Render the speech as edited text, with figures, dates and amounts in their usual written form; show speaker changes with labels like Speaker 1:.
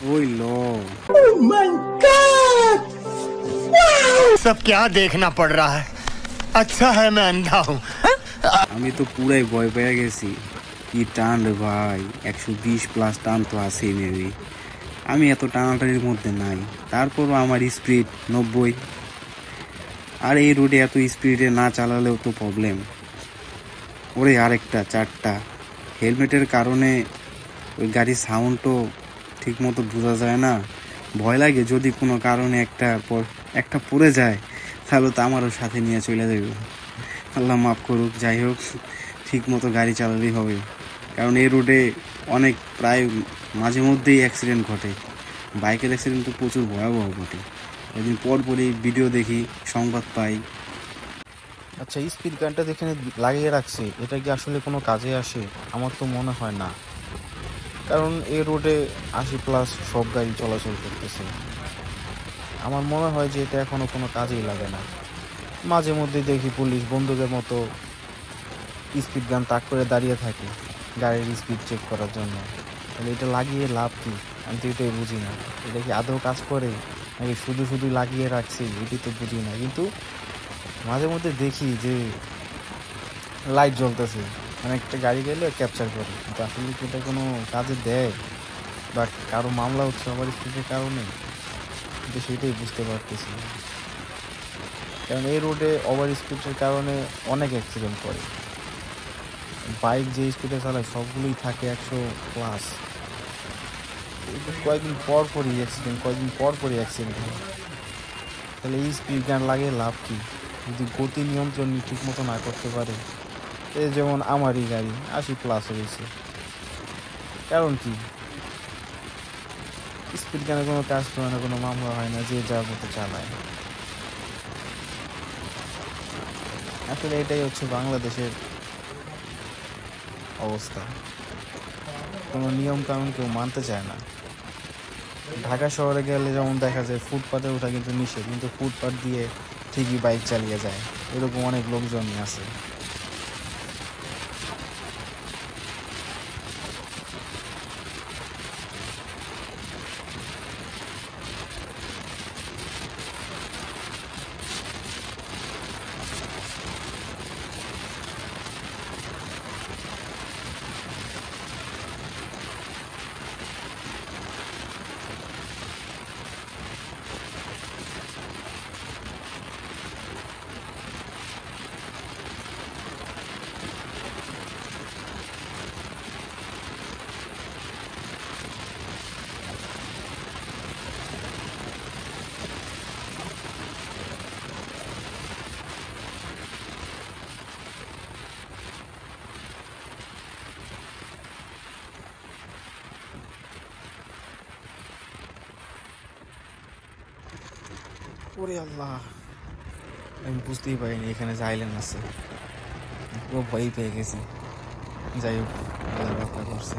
Speaker 1: ওই লো
Speaker 2: Oh my God!
Speaker 3: सब क्या देखना पड़ रहा है। अच्छा है मैं अंधा हूँ।
Speaker 1: আমি তো পুরাই ভয় পেয়ে গেছি। কি টান রে ভাই, 120+ টান তো আছেই মেবি। আমি এত টানাটানির মধ্যে নাই, তারপরও আমার স্পিড 90। আর এই রোডে এত স্পিডে না চালালেও তো প্রবলেম। ওরে আরেকটা 4টা হেলমেটের কারণে ওই গাড়ির সাউন্ডও ঠিক মতো বোঝা যায় না। ভয় লাগে যদি কোনো কারণে একটা পড়ে যায়, তাহলে তো আমারও সাথে নিয়ে চলে যাবে। আল্লাহ মাফ করুক। যাই হোক, ঠিক মতো গাড়ি চালালেই হবে, কারণ এই রোডে প্রায় মাঝে মধ্যেই অ্যাক্সিডেন্ট ঘটে। বাইকের অ্যাক্সিডেন্ট তো প্রচুর ভয়াবহ ঘটে। কদিন পর পরই ভিডিও দেখি, সংবাদ পাই।
Speaker 4: আচ্ছা, স্পিড গানটা যেখানে লাগিয়ে রাখছে, এটা কি আসলে কোনো কাজে আসে? আমার তো মনে হয় না, কারণ এই রোডে 80+ সব গাড়ি চলাচল করতেছে। আমার মনে হয় যে এটা এখনো কোনো কাজেই লাগে না। মাঝে মধ্যে দেখি পুলিশ বন্দুকের মতো স্পিড গান তাক করে দাঁড়িয়ে থাকে গাড়ির স্পিড চেক করার জন্য। তাহলে এটা লাগিয়ে লাভ কি? আমি তো এটাই বুঝি না। এটা কি আদৌ কাজ করে নাকি শুধু শুধু লাগিয়ে রাখছি, এটাই তো বুঝি না। কিন্তু মাঝে মধ্যে দেখি যে লাইট জ্বলতেছে, মানে একটা গাড়ি গেলে ক্যাপচার করে, কিন্তু আসলে কি এটা কোনো কাজে দেয় বা কারো মামলা হচ্ছে ওভার স্পিডের কারণে? কিন্তু সেটাই বুঝতে পারতেছি না। কারণ এই রোডে ওভার স্পিডের কারণে অনেক অ্যাক্সিডেন্ট করে। বাইক যে স্পিডে চালায় সবগুলোই থাকে 100+। কয়েকদিন পর পরই অ্যাক্সিডেন্ট হয়। তাহলে এই স্পিড গান লাগিয়ে লাভ কি যদি গতি নিয়ন্ত্রণ ঠিক মতো না করতে পারে? এই যেমন আমারই গাড়ি 80+ হয়েছে, কারণ কি? স্পিড গানে কোনো কাজ করে না, কোনো মামলা হয় না, যে যার মতো চালায়। আসলে এটাই হচ্ছে বাংলাদেশের অবস্থা। কোনো নিয়ম কানুন কেউ মানতে চায় না। ঢাকা শহরে গেলে যেমন দেখা যায় ফুটপাতে ওঠা কিন্তু নিষেধ, কিন্তু ফুটপাত দিয়ে ঠিকই বাইক চালিয়ে যায়, এরকম অনেক লোকজনই আছে। ওরে আল্লাহ, আমি বুঝতেই পারিনি এখানে যে আইল্যান্ড আছে। পুরো ভয় পেয়ে গেছি। যাই হোক, আল্লাহ রক্ষা করছে।